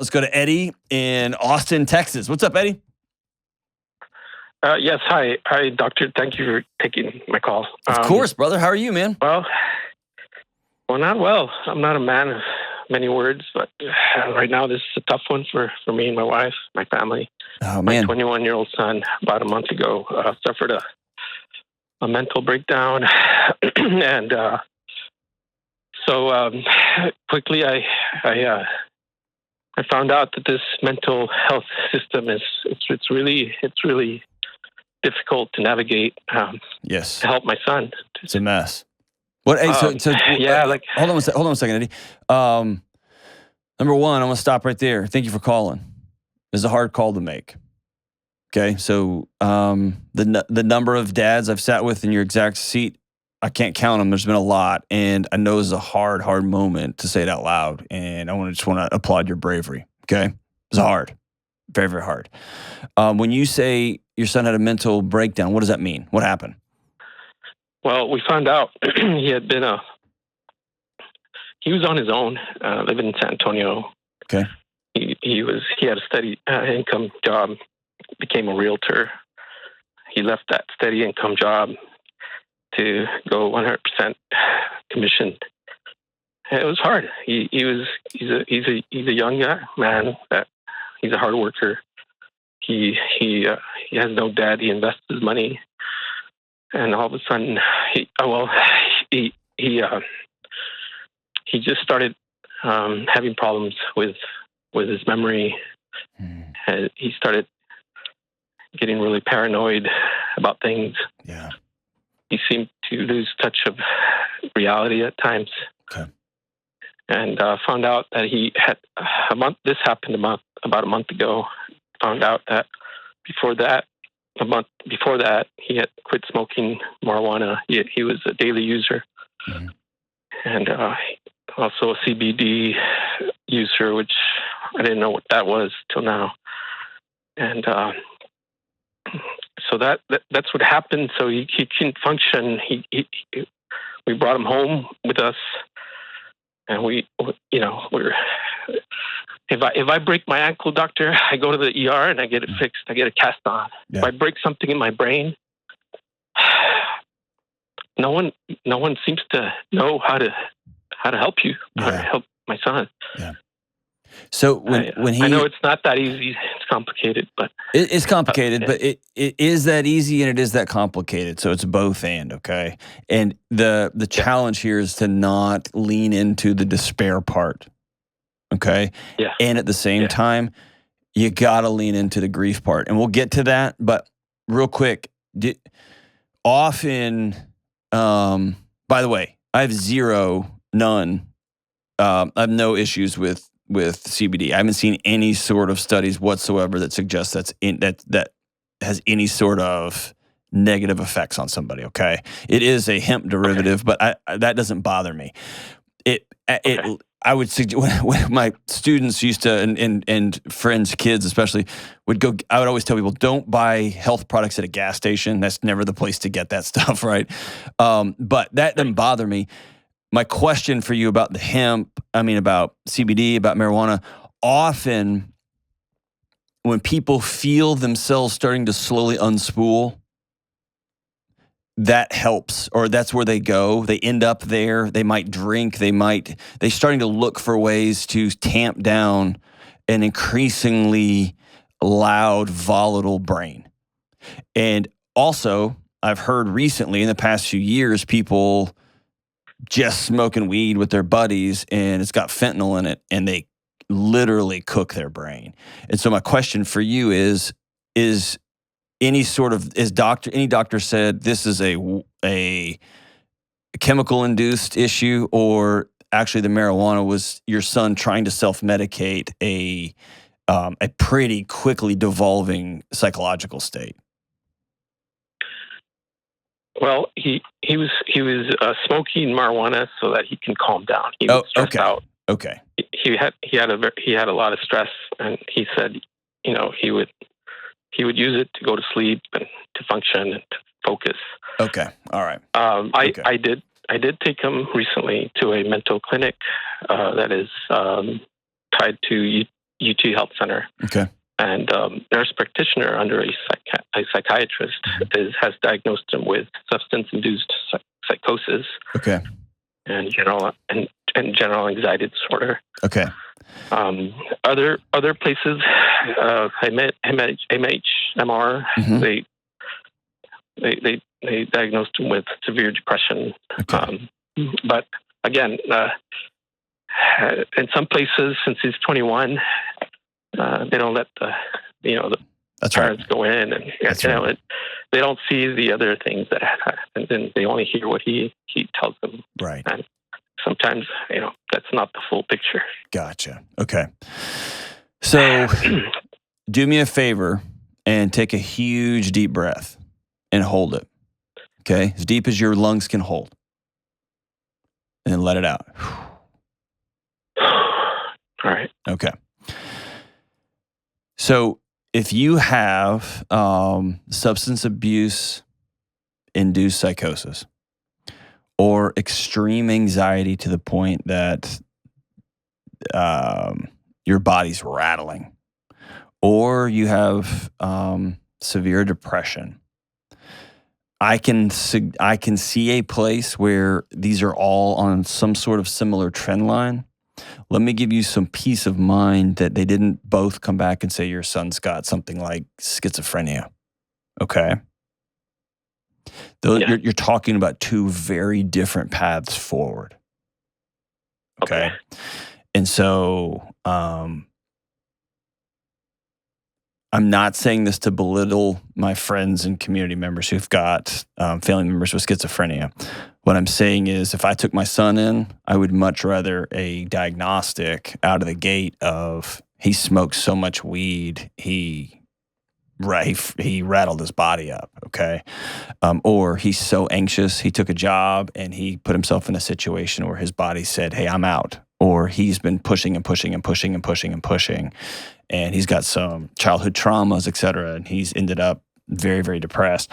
Let's go to Eddie in Austin, Texas. What's up, Eddie? Yes. Hi, doctor. Thank you for taking my call. Of course, brother. How are you, man? Well, not well. I'm not a man of many words, but right now this is a tough one for me and my wife, my family. Oh, man. My 21-year-old son, about a month ago, suffered a mental breakdown, and so quickly I found out that this mental health system it's really difficult to navigate. Yes. To help my son. It's a mess. What? Hey, yeah. Hold on a second, Eddie. Number one, I'm gonna stop right there. Thank you for calling. It's a hard call to make. Okay, so the number of dads I've sat with in your exact seat, I can't count them. There's been a lot, and I know it's a hard moment to say it out loud. And I just want to applaud your bravery. Okay, it's hard, very, very hard. When you say your son had a mental breakdown, what does that mean? What happened? Well, we found out he was on his own, living in San Antonio. Okay. He had a steady income job, became a realtor. He left that steady income job to go 100% commission. It was hard. He's a young man that he's a hard worker. He has no debt. He invests his money, and all of a sudden, he just started having problems with his memory. He started getting really paranoid about things. Yeah. He seemed to lose touch of reality at times. Okay. And found out that he had this happened about a month ago. Found out that a month before that, he had quit smoking marijuana. He was a daily user. Mm-hmm. And also a CBD user, which I didn't know what that was till now. And so that's what happened. So he couldn't function. We brought him home with us, and we're if I break my ankle, doctor, I go to the ER and I get it fixed. I get a cast on. Yeah. If I break something in my brain, no one seems to know how to help you, how to help my son. Yeah. So when he, I know it's not that easy. It's complicated, but it's complicated. But it is that easy and it is that complicated. So it's both and okay. And the challenge here is to not lean into the despair part. Okay. Yeah. And at the same time, you got to lean into the grief part, and we'll get to that. But real quick, often, by the way, I have none. I have no issues with CBD. I haven't seen any sort of studies whatsoever that suggests that has any sort of negative effects on somebody. Okay, it is a hemp derivative, but that doesn't bother me. I would suggest when my students used to and friends, kids especially, would go. I would always tell people, don't buy health products at a gas station. That's never the place to get that stuff, right? But that doesn't bother me. My question for you about about CBD, about marijuana, often when people feel themselves starting to slowly unspool, that helps, or that's where they go. They end up there. They might drink. They're starting to look for ways to tamp down an increasingly loud, volatile brain. And also, I've heard recently in the past few years, people just smoking weed with their buddies and it's got fentanyl in it and they literally cook their brain. And so my question for you is any doctor said this is a chemical induced issue, or actually the marijuana was your son trying to self-medicate a pretty quickly devolving psychological state? Well, he was smoking marijuana so that he can calm down. He was stressed out. Okay. He had a lot of stress, and he said, he would use it to go to sleep and to function and to focus. Okay. All right. I did take him recently to a mental clinic that is tied to UT Health Center. Okay. And nurse practitioner under a psychiatrist has diagnosed him with substance-induced psychosis. Okay. And general anxiety disorder. Okay. Other places, MR, they diagnosed him with severe depression. Okay. But again, in some places, since he's 21, they don't let the That's parents right. go in, and Right. they don't see the other things that happen, and then they only hear what he tells them. Right. And sometimes, that's not the full picture. Gotcha. Okay. So do me a favor and take a huge deep breath and hold it. Okay? As deep as your lungs can hold. And then let it out. All right. Okay. So if you have substance abuse induced psychosis or extreme anxiety to the point that your body's rattling, or you have severe depression, I can see a place where these are all on some sort of similar trend line. Let me give you some peace of mind that they didn't both come back and say your son's got something like schizophrenia. Okay? You're talking about two very different paths forward. Okay? And so I'm not saying this to belittle my friends and community members who've got family members with schizophrenia. What I'm saying is if I took my son in, I would much rather a diagnostic out of the gate of he smoked so much weed, he rattled his body up, okay? Or he's so anxious, he took a job and he put himself in a situation where his body said, hey, I'm out. Or he's been pushing and pushing and pushing and pushing and pushing. And he's got some childhood traumas, et cetera, and he's ended up very, very depressed.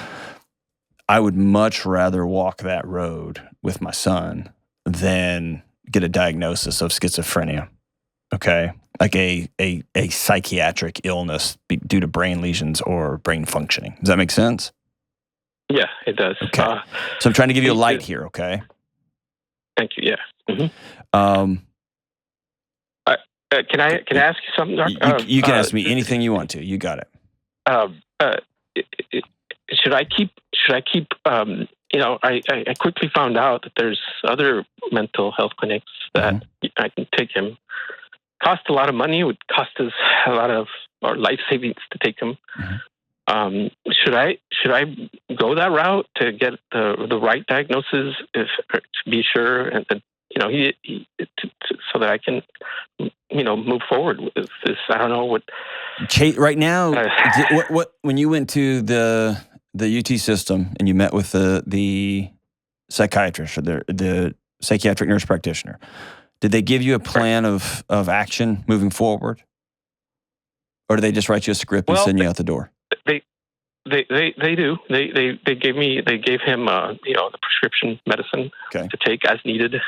I would much rather walk that road with my son than get a diagnosis of schizophrenia, okay? Like a psychiatric illness due to brain lesions or brain functioning. Does that make sense? Yeah, it does. Okay. So I'm trying to give you a light here, okay? Thank you, yeah. Mm-hmm. Can I ask you something, Doc? You can ask me anything you want to. You got it. Should I keep? I quickly found out that there's other mental health clinics that I can take him. Cost a lot of money. It would cost us a lot of our life savings to take him. Should I go that route to get the right diagnosis, to be sure, and so that I can move forward with this? I don't know what. Right now, what when you went to the UT system and you met with the psychiatrist or the psychiatric nurse practitioner, did they give you a plan of action moving forward, or did they just write you a script and send you out the door? They do. They gave him the prescription medicine to take as needed.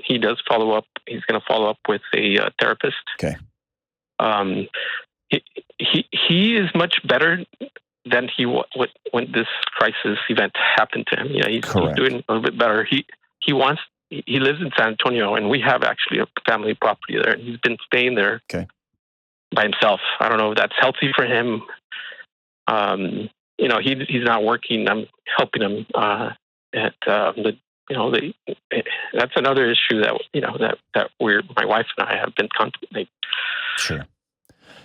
He does follow up. He's going to follow up with a therapist. Okay. He is much better than he was when this crisis event happened to him. He's doing a little bit better. He lives in San Antonio, and we have actually a family property there. And he's been staying there by himself. I don't know if that's healthy for him. He's not working. I'm helping him. That's another issue that my wife and I have been contemplating. Sure.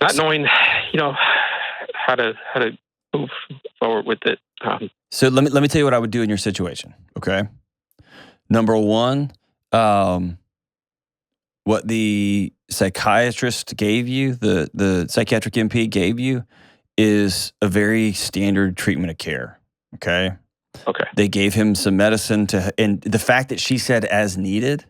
Not knowing, how to move forward with it. So let me tell you what I would do in your situation. Okay. Number one, what the psychiatrist gave you, the psychiatric NP gave you, is a very standard treatment of care. Okay. Okay. They gave him some medicine and the fact that she said as needed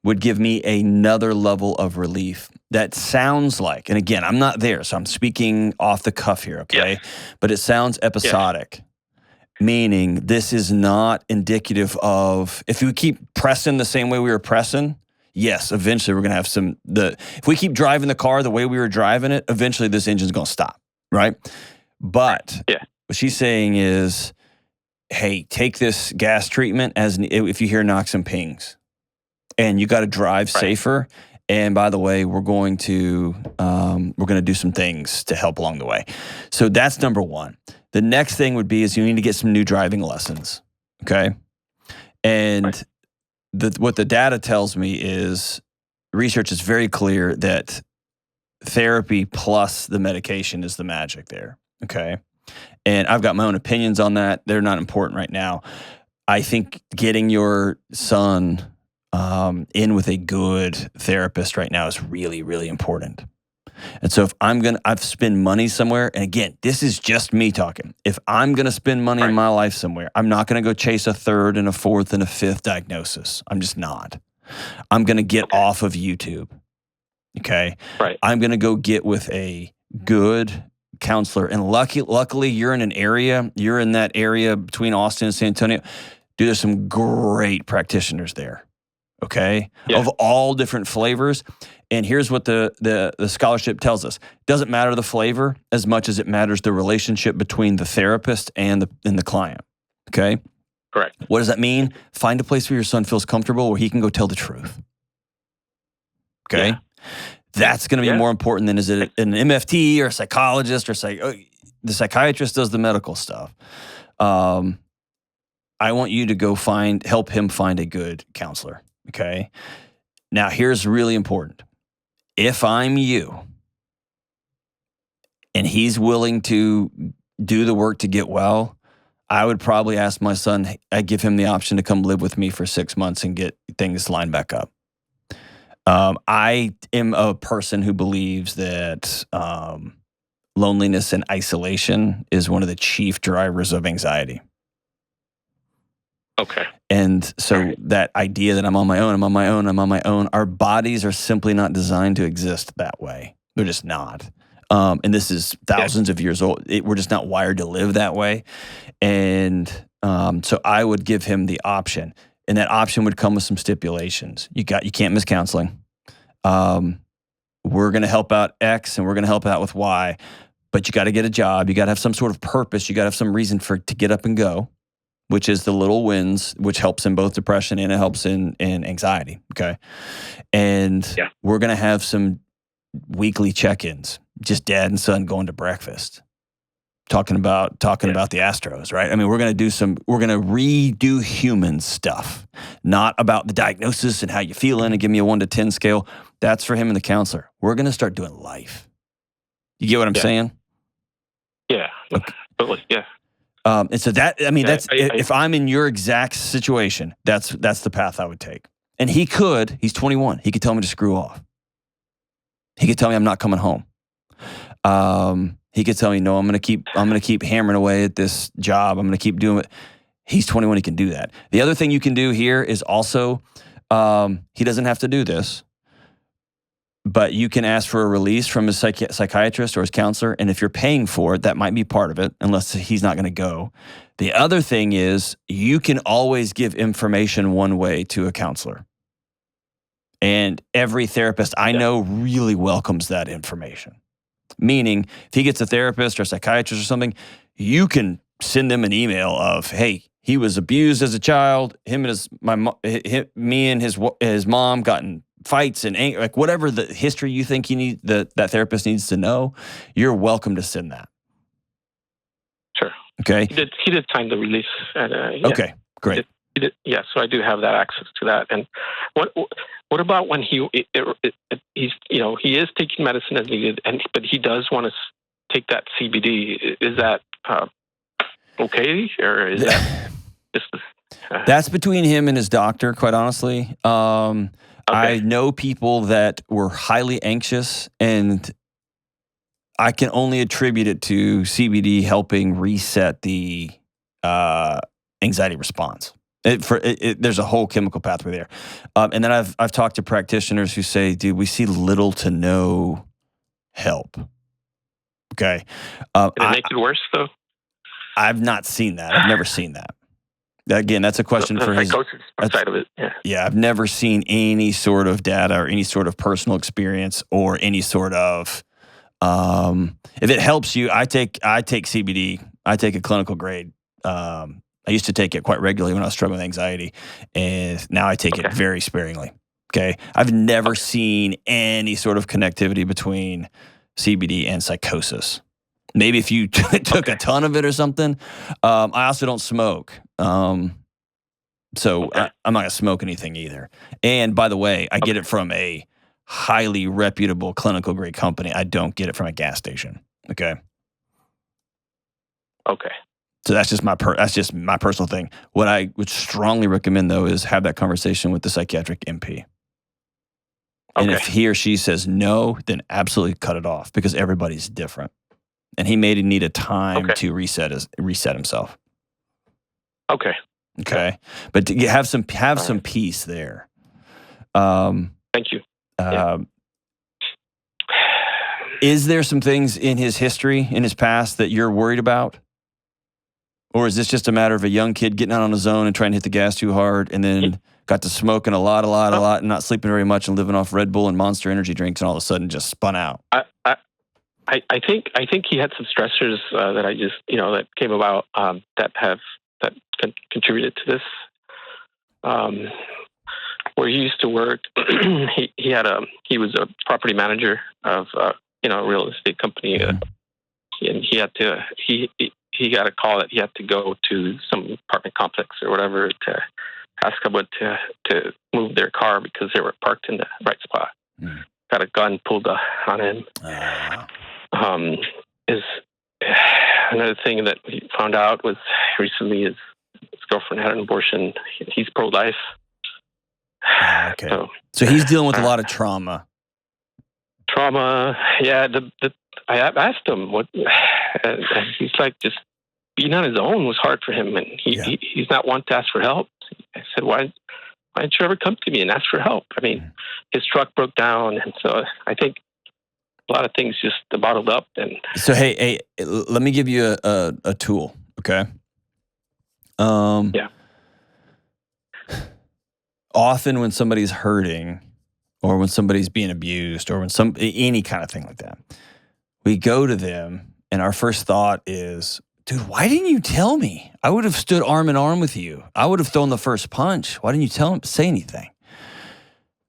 would give me another level of relief. That sounds like, and again, I'm not there, so I'm speaking off the cuff here, okay? Yes. But it sounds episodic, meaning this is not indicative of, if you keep pressing the same way we were pressing, yes, eventually we're going to have if we keep driving the car the way we were driving it, eventually this engine's going to stop, right? But what she's saying is, hey, take this gas treatment if you hear knocks and pings, and you got to drive safer. And by the way, we're going to do some things to help along the way. So that's number one. The next thing would be is you need to get some new driving lessons. Okay. And what the data tells me is research is very clear that therapy plus the medication is the magic there. Okay. And I've got my own opinions on that. They're not important right now. I think getting your son in with a good therapist right now is really, really important. And so if I've spent money somewhere, and again, this is just me talking. If I'm going to spend money in my life somewhere, I'm not going to go chase a third and a fourth and a fifth diagnosis. I'm just not. I'm going to get off of YouTube. Okay. Right. I'm going to go get with a good counselor. And luckily you're in that area between Austin and San Antonio. Dude, there's some great practitioners there. Okay. Yeah. Of all different flavors. And here's what the scholarship tells us. It doesn't matter the flavor as much as it matters the relationship between the therapist and the client. Okay. Correct. What does that mean? Find a place where your son feels comfortable where he can go tell the truth. Okay. Yeah. That's going to be more important than is it an MFT or a psychologist or the psychiatrist does the medical stuff. I want you to go help him find a good counselor. Okay. Now here's really important. If I'm you and he's willing to do the work to get well, I would probably ask my son, I'd give him the option to come live with me for 6 months and get things lined back up. I am a person who believes that loneliness and isolation is one of the chief drivers of anxiety. Okay. And so that idea that I'm on my own, our bodies are simply not designed to exist that way. They're just not. And this is thousands of years old. We're just not wired to live that way. And so I would give him the option. And that option would come with some stipulations. You can't miss counseling. We're going to help out X and we're going to help out with Y. But you got to get a job. You got to have some sort of purpose. You got to have some reason to get up and go, which is the little wins, which helps in both depression and it helps in anxiety. Okay. And we're going to have some weekly check-ins, just dad and son going to breakfast, talking about the Astros, right? I mean, we're going to redo human stuff, not about the diagnosis and how you feeling and give me a 1 to 10 scale. That's for him and the counselor. We're going to start doing life. You get what I'm saying? Yeah. Okay. Totally. Yeah. And so if I'm in your exact situation, that's the path I would take. And he's 21. He could tell me to screw off. He could tell me I'm not coming home. He could tell me, no, I'm going to keep hammering away at this job. I'm going to keep doing it. He's 21. He can do that. The other thing you can do here is also, he doesn't have to do this, but you can ask for a release from his psychiatrist or his counselor. And if you're paying for it, that might be part of it, unless he's not going to go. The other thing is you can always give information one way to a counselor. And every therapist I know really welcomes that information. Meaning, if he gets a therapist or a psychiatrist or something, you can send them an email of, hey, he was abused as a child. Me and his mom got in fights and anger, like whatever the history you think that therapist needs to know, you're welcome to send that. Sure. Okay. He did sign the release. Okay, great. He did, so I do have that access to that. And what about when he's he is taking medicine as needed, but he does want to take that CBD? Is that okay, or is that just? That's between him and his doctor, quite honestly. I know people that were highly anxious, and I can only attribute it to CBD helping reset the anxiety response. There's a whole chemical pathway there. And then I've talked to practitioners who say, dude, we see little to no help. Okay. Did it make it worse, though? I've not seen that. I've never seen that. Again, that's a question for his psychosis side of it. Yeah. Yeah, I've never seen any sort of data or any sort of personal experience or any sort of if it helps you, I take CBD. I take a clinical grade. I used to take it quite regularly when I was struggling with anxiety, and now I take it very sparingly. Okay, I've never seen any sort of connectivity between CBD and psychosis. Maybe if you took a ton of it or something. I also don't smoke. So I'm not going to smoke anything either. And by the way, I get it from a highly reputable clinical grade company. I don't get it from a gas station. Okay. Okay. So that's just my personal thing. What I would strongly recommend though is have that conversation with the psychiatric MP. And if he or she says no, then absolutely cut it off because everybody's different. And he may need a time to reset himself. Okay. Okay. But to have some peace there. Thank you. Is there some things in his history, in his past, that you're worried about? Or is this just a matter of a young kid getting out on his own and trying to hit the gas too hard and then got to smoking a lot and not sleeping very much and living off Red Bull and Monster energy drinks and all of a sudden just spun out? I think he had some stressors that I just, that came about that contributed to this. Where he used to work, he was a property manager of a real estate company, and he got a call that he had to go to some apartment complex or whatever to ask someone to move their car because they were parked in the right spot. Got a gun pulled on him. Is another thing that he found out was recently his girlfriend had an abortion. He's pro-life. Okay. So he's dealing with a lot of trauma. Yeah. I asked him what, and he's like, just being on his own was hard for him, and he's not one to ask for help. I said, why didn't you ever come to me and ask for help? I mean, his truck broke down, and so I think a lot of things just bottled up. And so, hey, let me give you a tool, okay? Often when somebody's hurting or when somebody's being abused or when any kind of thing like that, we go to them and our first thought is, dude, why didn't you tell me? I would have stood arm in arm with you. I would have thrown the first punch. Why didn't you say anything?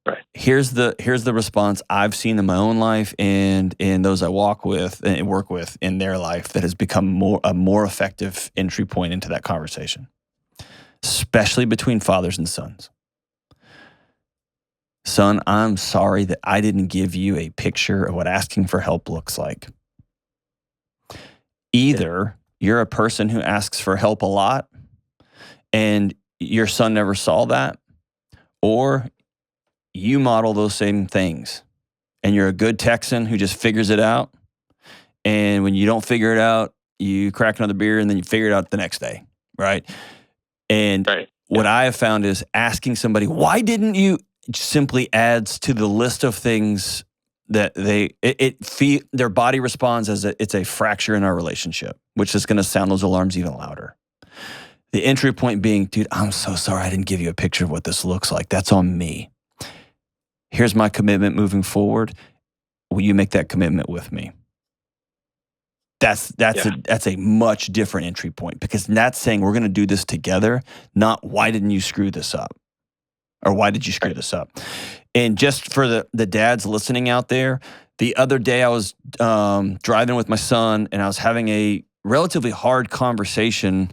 Right. Here's the response I've seen in my own life and in those I walk with and work with in their life that has become a more effective entry point into that conversation, especially between fathers and sons. Son, I'm sorry that I didn't give you a picture of what asking for help looks like. Either you're a person who asks for help a lot and your son never saw that, or you model those same things and you're a good Texan who just figures it out. And when you don't figure it out, you crack another beer and then you figure it out the next day, right? And what I have found is asking somebody, why didn't you, simply adds to the list of things that their body responds as it's a fracture in our relationship, which is going to sound those alarms even louder. The entry point being, dude, I'm so sorry I didn't give you a picture of what this looks like. That's on me. Here's my commitment moving forward. Will you make that commitment with me? That's a much different entry point because that's saying we're going to do this together, not why didn't you screw this up? Or why did you screw this up? And just for the dads listening out there, the other day I was driving with my son and I was having a relatively hard conversation,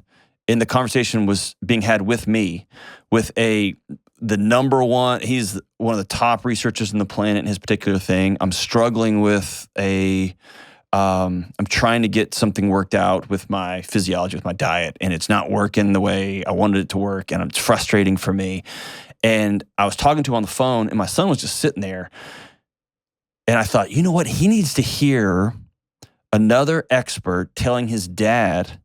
and the conversation was being had with me, with the number one, he's one of the top researchers on the planet in his particular thing. I'm struggling with I'm trying to get something worked out with my physiology, with my diet, and it's not working the way I wanted it to work, and it's frustrating for me. And I was talking to him on the phone, and my son was just sitting there. And I thought, you know what? He needs to hear another expert telling his dad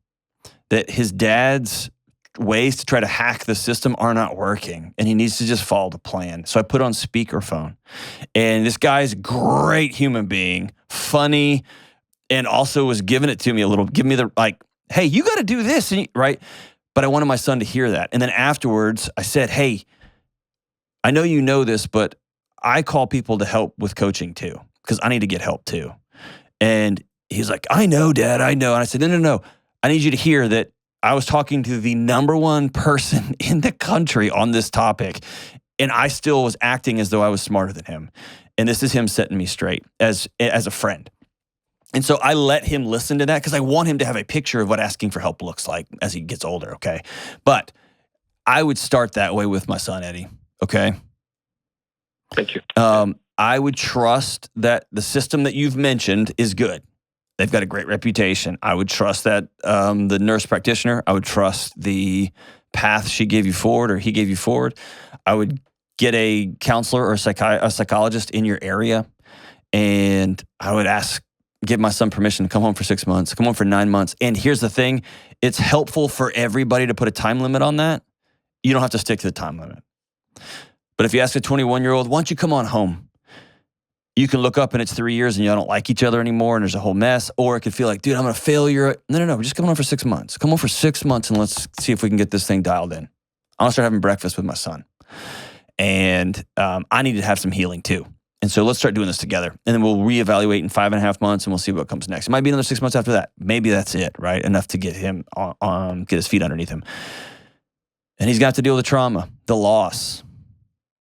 that his dad's ways to try to hack the system are not working, and he needs to just follow the plan. So I put on speakerphone. And this guy's a great human being, funny, and also was giving it to me a little, give me the, like, hey, you got to do this, right? But I wanted my son to hear that. And then afterwards, I said, hey, I know you know this, but I call people to help with coaching too, because I need to get help too. And he's like, I know, Dad, I know. And I said, no. I need you to hear that I was talking to the number one person in the country on this topic, and I still was acting as though I was smarter than him. And this is him setting me straight as a friend. And so I let him listen to that because I want him to have a picture of what asking for help looks like as he gets older, okay? But I would start that way with my son, Eddie, okay? Thank you. I would trust that the system that you've mentioned is good. They've got a great reputation. I would trust that the nurse practitioner. I would trust the path she gave you forward or he gave you forward. I would get a counselor or a psychologist in your area, and I would give my son permission to come home for 6 months, come home for 9 months. And here's the thing. It's helpful for everybody to put a time limit on that. You don't have to stick to the time limit. But if you ask a 21-year-old, why don't you come on home? You can look up and it's 3 years and y'all don't like each other anymore and there's a whole mess. Or it could feel like, dude, I'm going to fail. No. We're just coming on for 6 months. Come on for 6 months and let's see if we can get this thing dialed in. I'm going to start having breakfast with my son. And I need to have some healing too. And so let's start doing this together. And then we'll reevaluate in 5.5 months and we'll see what comes next. It might be another 6 months after that. Maybe that's it, right? Enough to get him get his feet underneath him. And he's got to deal with the trauma, the loss.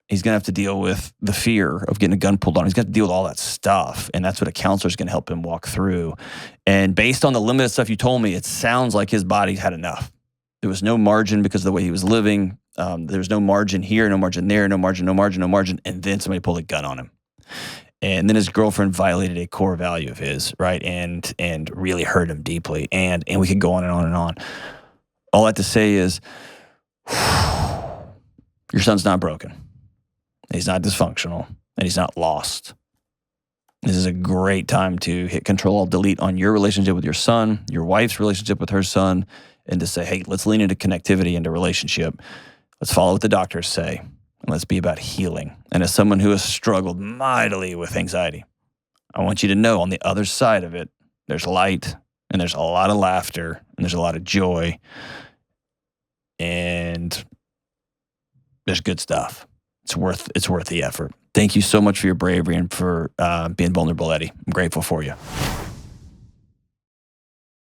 He's going to have to deal with the fear of getting a gun pulled on him. He's got to deal with all that stuff. And that's what a counselor is going to help him walk through. And based on the limited stuff you told me, it sounds like his body had enough. There was no margin because of the way he was living. There was no margin here, no margin there, no margin. And then somebody pulled a gun on him. And then his girlfriend violated a core value of his, right? And really hurt him deeply. And we could go on and on and on. All I have to say is, your son's not broken. He's not dysfunctional, and he's not lost. This is a great time to hit Control-Alt-Delete on your relationship with your son, your wife's relationship with her son, and to say, hey, let's lean into connectivity, into relationship. Let's follow what the doctors say, and let's be about healing. And as someone who has struggled mightily with anxiety, I want you to know on the other side of it, there's light, and there's a lot of laughter, and there's a lot of joy, and there's good stuff. It's worth the effort. Thank you so much for your bravery and for being vulnerable, Eddie. I'm grateful for you.